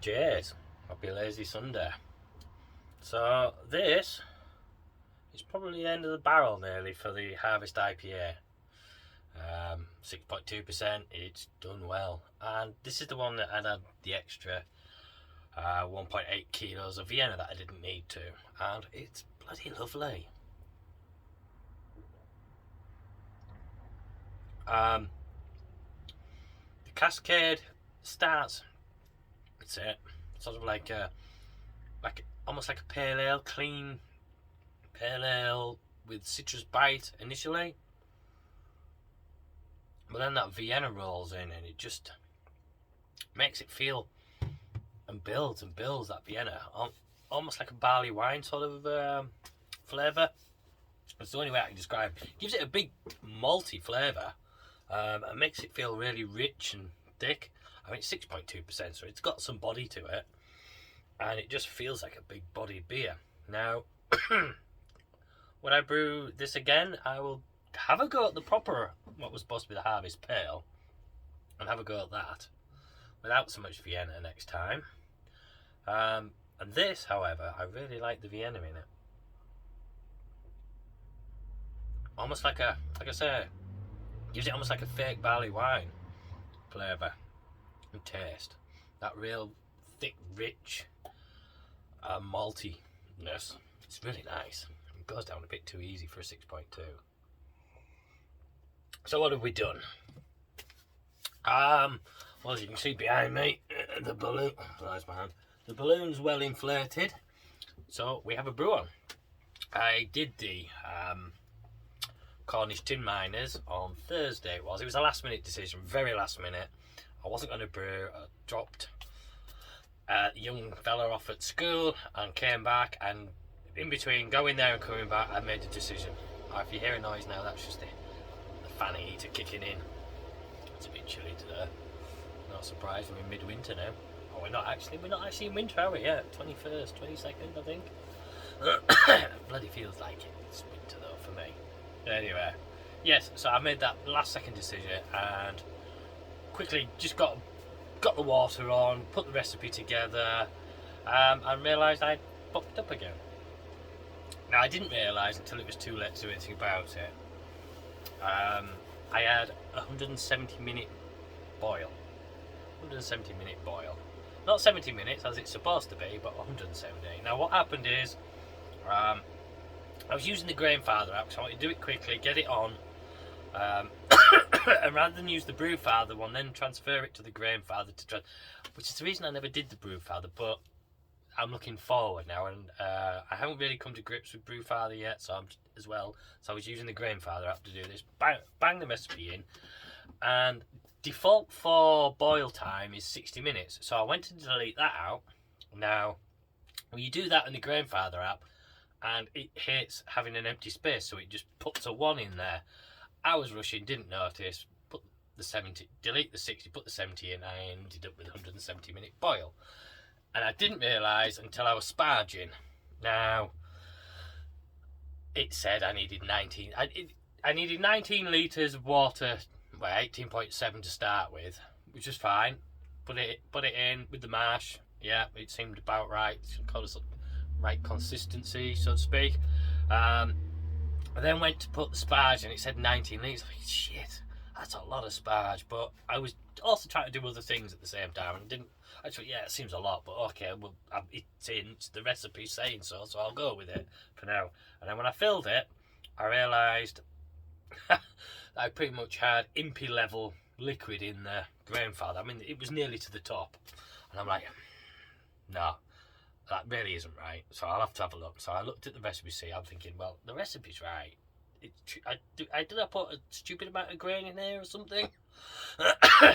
J's. Happy Lazy Sunday. So this is probably the end of the barrel nearly for the Harvest IPA. 6.2%, it's done well. And this is the one that had the extra 1.8 kilos of Vienna that I didn't need to. And it's bloody lovely. The Cascade starts, that's it, sort of like almost like a pale ale, clean pale ale with citrus bite initially, but then that Vienna rolls in and it just makes it feel and builds that Vienna, almost like a barley wine sort of flavour. That's the only way I can describe it. Gives it a big malty flavour and makes it feel really rich and thick. I mean, it's 6.2%, so it's got some body to it, and it just feels like a big bodied beer. Now, when I brew this again, I will have a go at the proper, what was supposed to be the Harvest Pale, and have a go at that without so much Vienna next time. And this, however, I really like the Vienna in it. Almost like I say, gives it almost like a fake barley wine flavour and taste. That real thick, rich maltiness. It's really nice. It goes down a bit too easy for a 6.2. So what have we done? Well, as you can see behind me, the balloon. There's my hand. The balloon's well inflated, so we have a brew on. I did the Cornish Tin Miners on Thursday. It was a last minute decision, very last minute. I wasn't going to brew. I dropped a young fella off at school and came back, and in between going there and coming back, I made a decision. If you hear a noise now, that's just the fan heater kicking in. It's a bit chilly today. Not surprised, we're in midwinter now. Oh, we're not actually in winter, are we? Yeah, 21st, 22nd, I think. Bloody feels like it. It's winter though for me. Anyway, yes, so I made that last second decision and quickly just got the water on, put the recipe together, and realised I'd fucked up again. Now, I didn't realise until it was too late to do anything about it. I had a 170 minute boil. 170 minute boil. Not 70 minutes as it's supposed to be, but 170. Now, what happened is, I was using the Grainfather app, so I wanted to do it quickly, get it on, and rather than use the Brewfather one, then transfer it to the Grainfather, which is the reason I never did the Brewfather, but I'm looking forward now, and I haven't really come to grips with Brewfather yet, so I was using the Grainfather app to do this. Bang the recipe in, and default for boil time is 60 minutes, so I went to delete that out. Now, when you do that in the Grainfather app, and it hates having an empty space, so it just puts a 1 in there. I was rushing, didn't notice, put the 70, delete the 60, put the 70 in, I ended up with a 170 minute boil. And I didn't realise until I was sparging. Now, it said I needed 19, I needed 19 litres of water, well, 18.7 to start with, which was fine. Put it in with the mash, yeah, it seemed about right, right consistency, so to speak. I then went to put the sparge and it said 19 litres. I thought, shit, that's a lot of sparge, but I was also trying to do other things at the same time and didn't. I thought, yeah, it seems a lot, but okay, well, it's the recipe's saying so I'll go with it for now. And then when I filled it, I realised I pretty much had impy level liquid in the Grainfather. I mean, it was nearly to the top, and I'm like, no, that really isn't right, so I'll have to have a look. So I looked at the recipe sheet. I'm thinking, well, the recipe's right. Did I put a stupid amount of grain in there or something?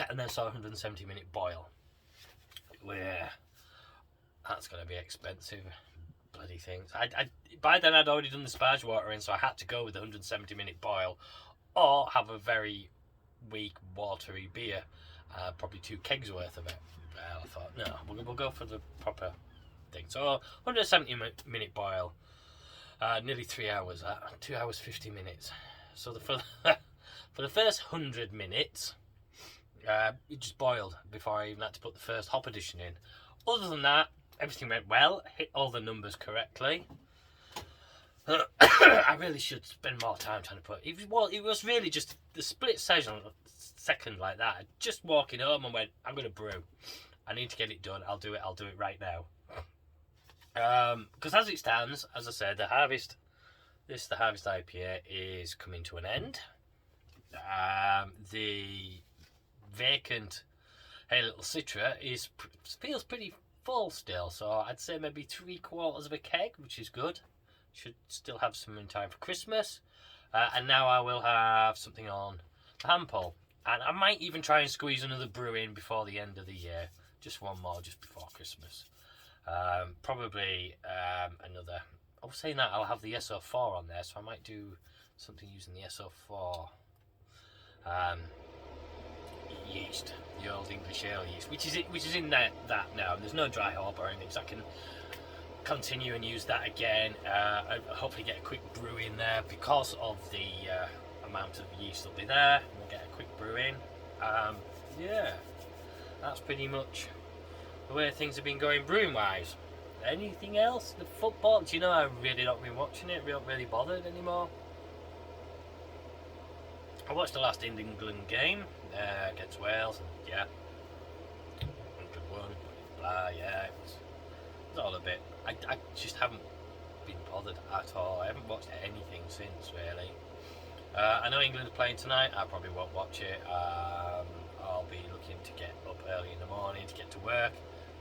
And then saw 170 minute boil. Yeah, that's going to be expensive. Bloody things. By then I'd already done the sparge water in, so I had to go with the 170 minute boil, or have a very weak watery beer, probably 2 kegs worth of it. Well, I thought, no, we'll go for the proper thing. So 170 minute boil, nearly 3 hours, 2 hours 50 minutes. So for the first 100 minutes, it just boiled before I even had to put the first hop addition in. other than that, everything went well. Hit all the numbers correctly. I really should spend more time trying to put. It was really just the split second like that. Just walking home and went, I'm going to brew. I need to get it done. I'll do it right now. Because as it stands, as I said, the Harvest IPA is coming to an end. The vacant Hey Little Citra feels pretty full still, so I'd say maybe 3/4 of a keg, which is good. Should still have some in time for Christmas. And now I will have something on the hand pull. And I might even try and squeeze another brew in before the end of the year. Just one more, just before Christmas. Probably another. I was saying that I'll have the SO4 on there, so I might do something using the SO4 yeast, the old English ale yeast, which is in that now. There's no dry hop or anything, so I can continue and use that again. Hopefully get a quick brew in there because of the amount of yeast that'll be there. We'll get a quick brew in. Yeah, that's pretty much the way things have been going brewing wise. Anything else? The football? Do you know, I've really not been watching it. Not really bothered anymore. I watched the last England game against Wales, and yeah, England won. Blah, yeah, it was all a bit. I just haven't been bothered at all. I haven't watched anything since, really. I know England are playing tonight. I probably won't watch it. I'll be looking to get up early in the morning to get to work.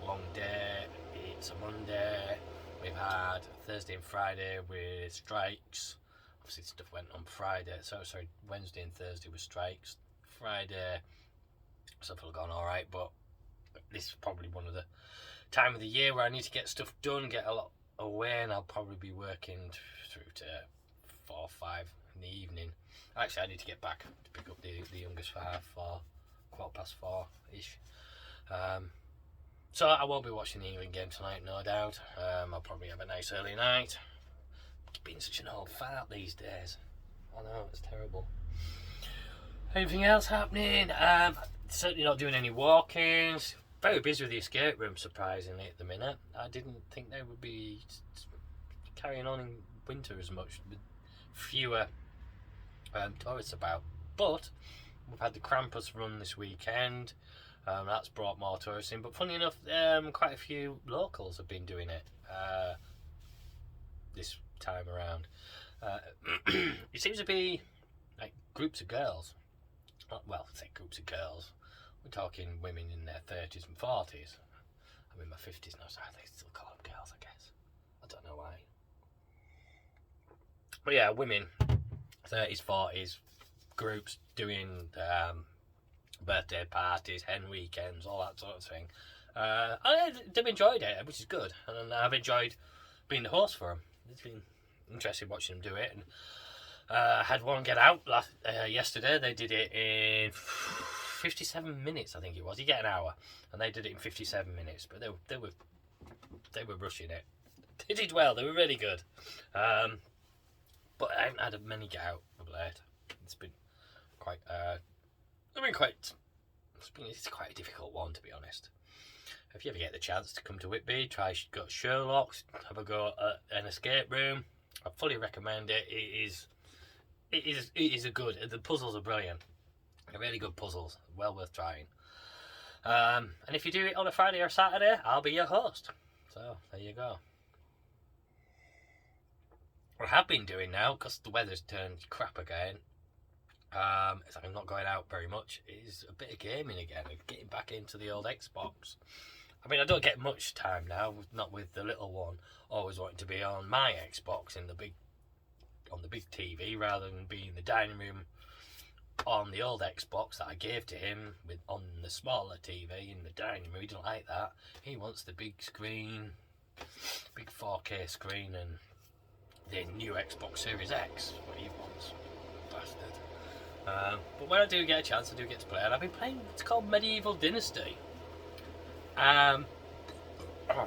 Long day. It's a Monday. We've had Thursday and Friday with strikes. Obviously stuff went on Friday. Sorry, Wednesday and Thursday with strikes. Friday, stuff will have gone alright, but this is probably one of the time of the year where I need to get stuff done, get a lot away, and I'll probably be working through to 4 or 5 in the evening. Actually, I need to get back to pick up the youngest for 4:15ish. So I won't be watching the England game tonight, no doubt. I'll probably have a nice early night. Being such an old fart these days. I know, it's terrible. Anything else happening? Certainly not doing any walk-ins. Very busy with the escape room, surprisingly, at the minute. I didn't think they would be carrying on in winter as much, with fewer tourists about. But we've had the Krampus run this weekend. That's brought more tourists in. But funny enough, quite a few locals have been doing it this time around. It seems to be like groups of girls. Well, I say groups of girls. We're talking women in their 30s and 40s. I'm in my 50s now, so they still call them girls, I guess. I don't know why. But yeah, women, 30s, 40s, groups doing birthday parties, hen weekends, all that sort of thing. They've enjoyed it, which is good. And I've enjoyed being the host for them. It's been interesting watching them do it. And had one get out yesterday. They did it in 57 minutes, I think it was. You get an hour, and they did it in 57 minutes. But they were rushing it. They did well. They were really good. But I haven't had many get out of late. It's been quite. It's quite a difficult one, to be honest. If you ever get the chance to come to Whitby, go to Sherlock's, have a go at an escape room. I fully recommend it. It is a good. The puzzles are brilliant. They're really good puzzles. Well worth trying. And if you do it on a Friday or Saturday, I'll be your host. So there you go. What I have been doing now, because the weather's turned crap again, it's like I'm not going out very much, is a bit of gaming again, getting back into the old Xbox. I mean, I don't get much time now, not with the little one always wanting to be on my Xbox on the big TV rather than be in the dining room on the old Xbox that I gave to him on the smaller TV in the dining room. He doesn't like that. He wants the big screen, big 4K screen, and the new Xbox Series X, what he wants. Bastard. But when I do get a chance, I do get to play it. I've been playing, it's called Medieval Dynasty. Oh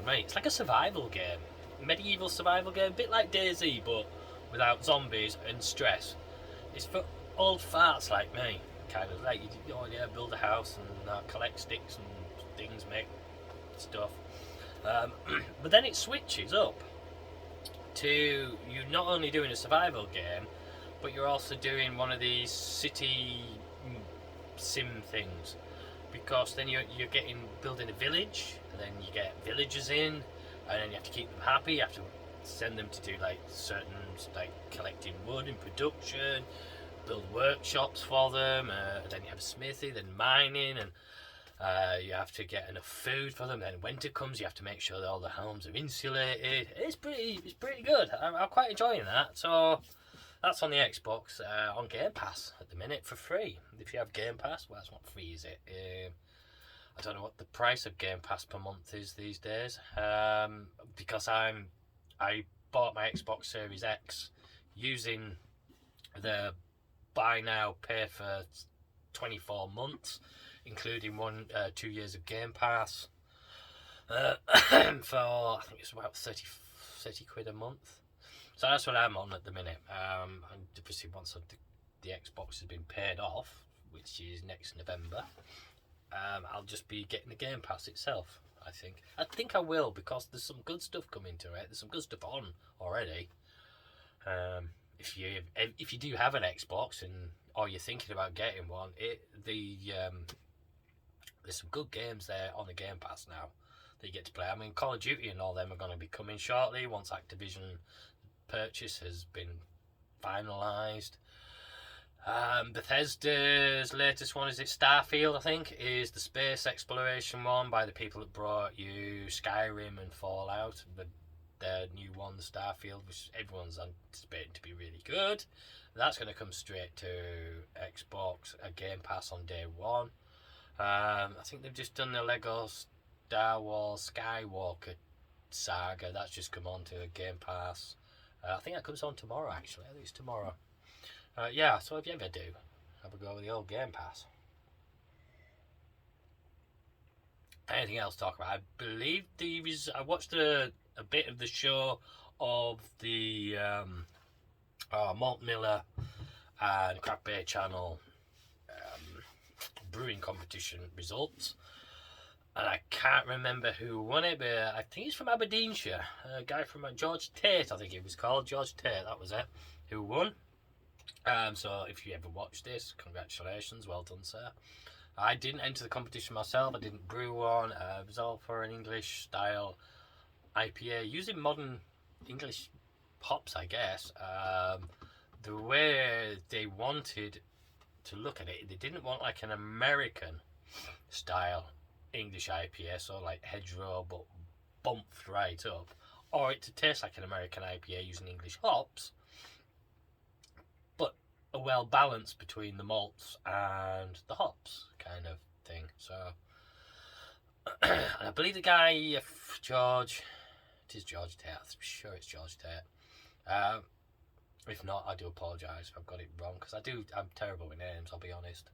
mate, it's like a survival game. Medieval survival game, a bit like DayZ, but without zombies and stress. It's for old farts like me, kind of like, build a house and collect sticks and things, make stuff. But then it switches up to you not only doing a survival game, but you're also doing one of these city sim things, because then you're building a village, and then you get villagers in, and then you have to keep them happy. You have to send them to do like certain, like collecting wood in production, build workshops for them, then you have a smithy, then mining, and you have to get enough food for them. Then winter comes, you have to make sure that all the homes are insulated. It's pretty good. I'm quite enjoying that. So that's on the Xbox, on Game Pass at the minute for free. If you have Game Pass, well, it's not free, is it? I don't know what the price of Game Pass per month is these days. Because I bought my Xbox Series X using the buy now, pay for 24 months, including 2 years of Game Pass, for I think it's about 30 quid a month. So that's what I'm on at the minute. And obviously once the Xbox has been paid off, which is next November, I'll just be getting the Game Pass itself. I think I will, because there's some good stuff coming to it. There's some good stuff on already. If you do have an Xbox or you're thinking about getting one, there's some good games there on the Game Pass now that you get to play. I mean, Call of Duty and all them are going to be coming shortly once Activision purchase has been finalised. Bethesda's latest one, is it Starfield, I think, is the space exploration one by the people that brought you Skyrim and Fallout. But their new one, the Starfield, which everyone's anticipating to be really good. That's going to come straight to Xbox, a Game Pass on day one. I think they've just done the Lego Star Wars Skywalker saga. That's just come on to a Game Pass. I think that comes on tomorrow, actually. I think it's tomorrow. Yeah, so if you ever do, have a go with the old Game Pass. Anything else to talk about? I believe I watched a bit of the show of the Malt Miller and Craft Beer Channel brewing competition results, and I can't remember who won it, but I think he's from Aberdeenshire, a guy from George Tate, I think it was called George Tate, that was it, who won. So if you ever watch this, congratulations, well done, sir. I didn't enter the competition myself. I didn't brew one. It was all for an English style IPA using modern English hops, I guess. The way they wanted to look at it, they didn't want like an American style English IPA, so like hedgerow but bumped right up, or it to taste like an American IPA using English hops, but a well balance between the malts and the hops kind of thing. So and I believe the guy it is George Tate, I'm sure it's George Tate. If not, I do apologise if I've got it wrong, because I'm terrible with names, I'll be honest.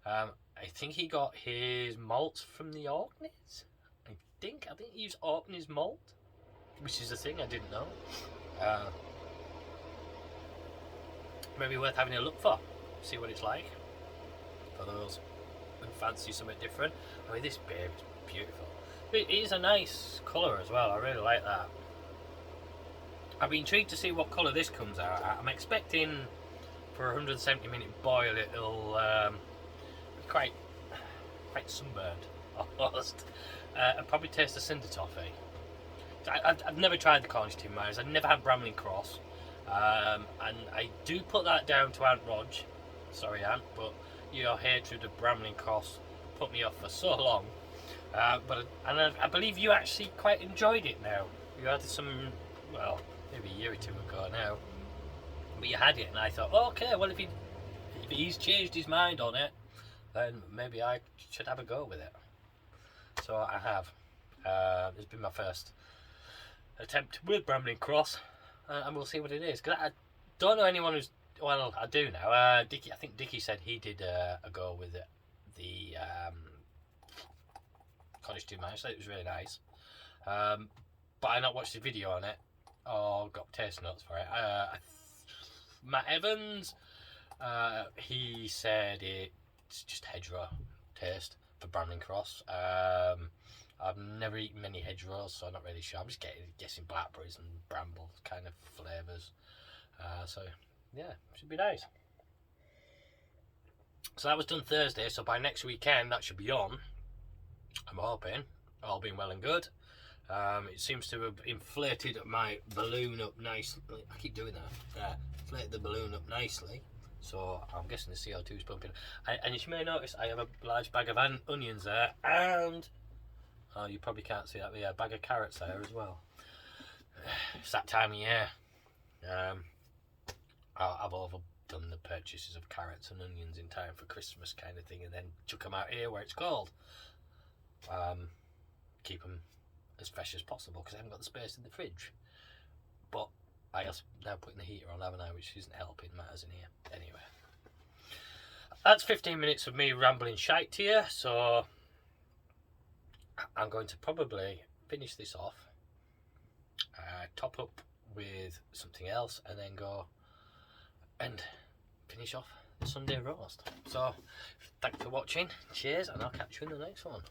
I think he got his malts from the Orkneys. I think he used Orkneys malt, which is a thing I didn't know. Maybe worth having a look for, see what it's like, for those who fancy something different. I mean, this beer is beautiful. It is a nice colour as well, I really like that. I'd be intrigued to see what colour this comes out at. I'm expecting for a 170 minute boil it'll be quite sunburned, almost, and probably taste the cinder toffee. I've never tried the Cornish Tin Miners. I've never had Bramley Cross, and I do put that down to Aunt Rog. Sorry, Aunt, but your hatred of Bramley Cross put me off for so long. But I believe you actually quite enjoyed it now. You had some, well, maybe a year or two ago now, but you had it, and I thought, oh, okay, well, if he's changed his mind on it, then maybe I should have a go with it. So I have. It's been my first attempt with Bramley Cross, and we'll see what it is. Because I don't know anyone who's, well, I do now. I think Dickie said he did a go with it, the Cornish Tin Miners. It was really nice, but I not watched the video on it or got taste notes for it. Matt Evans, he said it's just hedgerow taste for Bramley Cross. I've never eaten many hedgerows, so I'm not really sure. I'm just guessing blackberries and bramble kind of flavours. So yeah, should be nice. So that was done Thursday. So by next weekend that should be on. I'm hoping, all being well and good. It seems to have inflated my balloon up nicely. I keep doing that. Inflated the balloon up nicely. So I'm guessing the CO2 is pumping. And you may notice I have a large bag of onions there, and oh, you probably can't see that, but yeah, a bag of carrots there as well. It's that time of year. I've overdone the purchases of carrots and onions in time for Christmas kind of thing, and then chuck them out here where it's cold. Keep them as fresh as possible because I haven't got the space in the fridge. But I also now putting the heater on, haven't I, which isn't helping matters in here. Anyway, that's 15 minutes of me rambling shite to you, so I'm going to probably finish this off, top up with something else, and then go and finish off the Sunday roast. So thanks for watching, cheers, and I'll catch you in the next one.